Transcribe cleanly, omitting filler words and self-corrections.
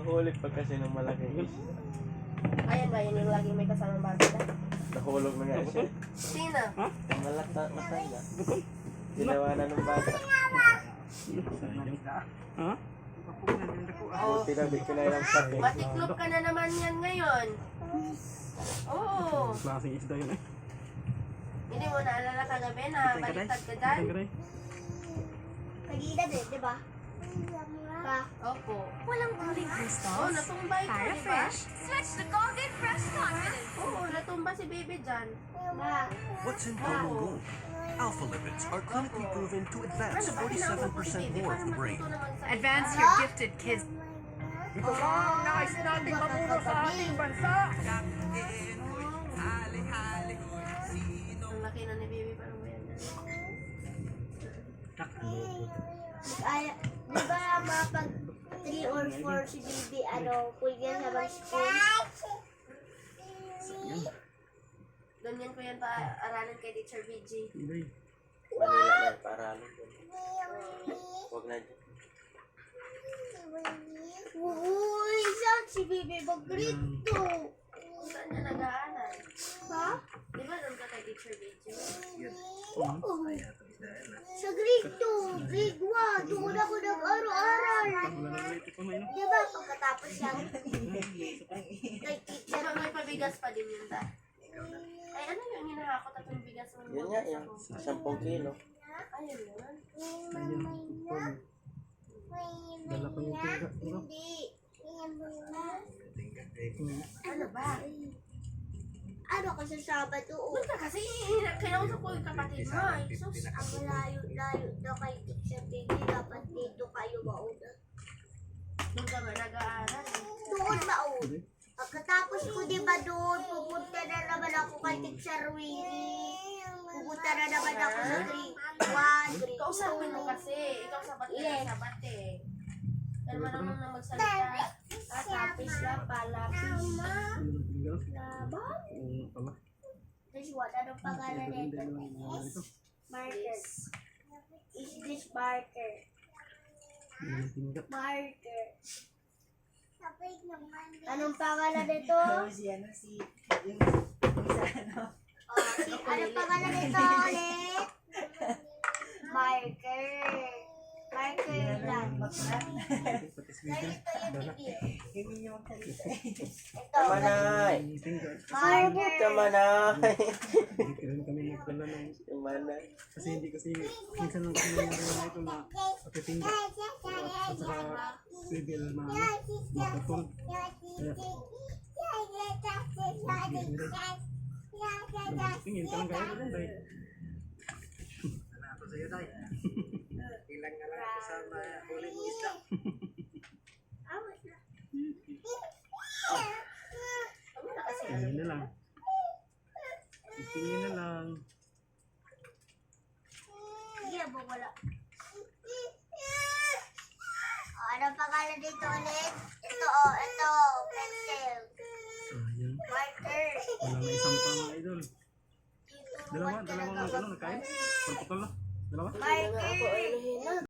Nahuhuli pa kasi ng malaking isda. Ayan ba, yun yung laging may kasamang bata na? Nahulog na nga siya. Sino? Yung matanda. Ginawa na ng bata. Ha? Buti na di kinailang pati. Matiklop ka na naman yan ngayon. Oo. Klaseng isda yun eh. Hindi mo naalala kagabi na baliktad ka dyan? Pagida din, di ba? Pa. Opo. Walang uling Oo, crystals. natumbay ko, Para di ba? fresh, switch to Colgate Fresh Confidence. Oo, natumba si baby dyan. Ma. What's in Common Gold? Alpha lipids are clinically proven to advance Ano ba, tinawag ko si 47% baby more para of the brain. matuto naman sa Advance your gifted kids. Ito ang nais nating mamuno sa ating bansa. Ang laki na ni baby, parang ba yan? Ay, di ba mapag 3 or 4 si Bibi, pulgan sa bang spoon? Ganyan ko yan pa-aralan kay Teacher BG. Manila na yung paaralin ko. Huwag na dyan. Uy, saan si Bibi mag-grito? Saan niya nag-aaral? Ha? Di ba doon ka kay Teacher BG? Oo. Sa grade 2, grade 1, doon ako nag-aral. Di ba pagkatapos yan? Kay Di teacher, ba may pabigas pa din yun ta? Ay, ano yung hinahakot at yung bigas mo? Yun nga yan. 10 kilo. Ayun yun. Dala pa yung tiga. hindi. Ano ba? Ano ka sa Sabado? Doon ka kasi kinausap ko yung kapatid mo. Ay, sus. Ang layo-layo na kay teacher Bibi, dapat dito kayo mauna. Doon ka nga nag-aaral. Doon mauna. Pagkatapos ko di ba doon, pupunta na naman ako kay teacher Winnie. Pupunta na naman ako sa grade 1, grade 2. Kausapin mo kasi. Ikaw sabat ka sabat eh. Pero marunong na magsalita. Lapis lang, palapis. Laban. This one, anong pangalan nito? Marker. Is this marker? Marker. Anong pangalan nito? Anong pangalan nito ulit? Marker. Marker lang. Ito, Manay! marker. Kamanay! Hindi rin kami magdala ng... Kamanay. Kasi hindi kasi minsan lang kami nangyari na ito na patitinda. At saka sibil na maputol. Tingin ka lang kayo doon dahil. Ako sa'yo tayo. Ilang nga lang ako sa huli mo isda. Tingin na lang. Tingin na lang. Hindi na wala. Anong pangalan dito ulit? Ito, ito. Pencil. Sayang. Marker. Wala na isang pa mga idol. Tuturuan ka Dalawang na nagkain? Pagputol na. Dalawa? Marker.